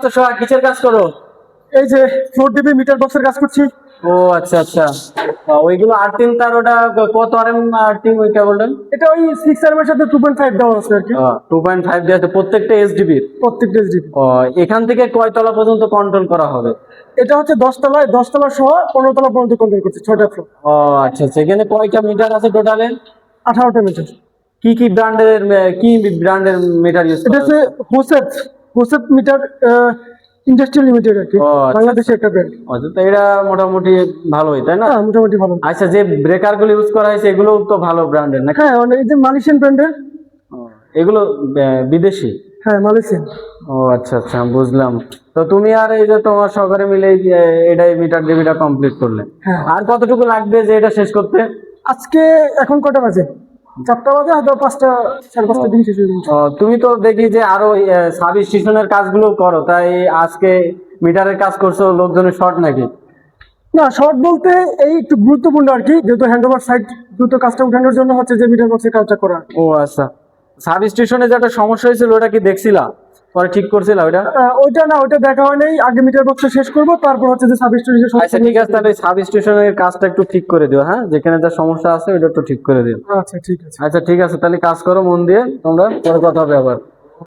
তো সোহাগ কিসের কাজ করো? এই যে 4 dB মিটার বক্সের কাজ করছি। ও আচ্ছা আচ্ছা, ওইগুলো আর্থিং তার ওটা কত আরএম আর্থিং ওই কেবলটা? এটা ওই 6 এর সাথে 2.5 দেওয়া আছে আর কি। 2.5 দেওয়া আছে প্রত্যেকটা এসডিবি। প্রত্যেকটা এসডিবি। এখান থেকে কয় তলা পর্যন্ত কন্ট্রোল করা হবে? এটা হচ্ছে 10 তলায় 10 তলা সহ 15 তলা পর্যন্ত কন্ট্রোল করছে, 6টা ফ্লোর। ও আচ্ছা আচ্ছা, এখানে কয়টা মিটার আছে টোটালে? 18টা মিটার। কি কি ব্র্যান্ডের মিটার ইউজ এটা করা হচ্ছে হোসেপ হোসেপ মিটার ইন্ডাস্ট্রিয়াল লিমিটেড আর কি, ও আচ্ছা বাংলাদেশের একটা ব্র্যান্ড। আচ্ছা, তো এটা মোটামুটি ভালোই তাই না? হ্যাঁ মোটামুটি ভালো। আচ্ছা, যে ব্রেকার গুলো ইউজ করা হয়েছে এগুলো তো ভালো ব্র্যান্ডের নাকি? হ্যাঁ এই যে মালয়েশিয়ান ব্র্যান্ডের। এগুলো বিদেশি? হ্যাঁ মালয়েশিয়ান। ও আচ্ছা আচ্ছা, বুঝলাম। তো তুমি আর এই যে তোমার সহকারে মিলে এই যে এটাই মিটার ডিবিটা কমপ্লিট করলে, হ্যাঁ। আর কতটুকু লাগবে যে এটা শেষ করতে? আজকে এখন কটা বাজে? 4টা বাজে, হয়তো 5টা 5:30 দিন শেষ হয়ে যাবে। তুমি তো দেখি যে আরো সাব স্টেশনের কাজগুলো করো, তাই আজকে মিটারের কাজ করছো, লোকজনের শর্ট নাকি? না শর্ট বলতে এই একটু গুরুত্বপূর্ণ আর কি, যেহেতু হ্যান্ডওভার সাইট দ্রুত কাজটা উঠানোর জন্য হচ্ছে যে মিটার বক্সের কাজটা করা। ও আচ্ছা, সাব স্টেশনে যে একটা সমস্যা হয়েছিল ওটা কি দেখছিলা, পরে ঠিক করছিলা ওইটা? ওইটা না, ওইটা দেখা হয় নাই। আগে মিটার বক্সটা শেষ করবো, তারপর হচ্ছে যে সাব স্টেশনের আচ্ছা ঠিক আছে, তাহলে সাব স্টেশনের কাজটা একটু ঠিক করে দিও, হ্যাঁ, যেখানে যা সমস্যা আছে ওটা একটু ঠিক করে দিও। আচ্ছা ঠিক আছে। আচ্ছা ঠিক আছে, তাহলে কাজ করো মন দিয়ে তোমরা, পরে কথা হবে আবার।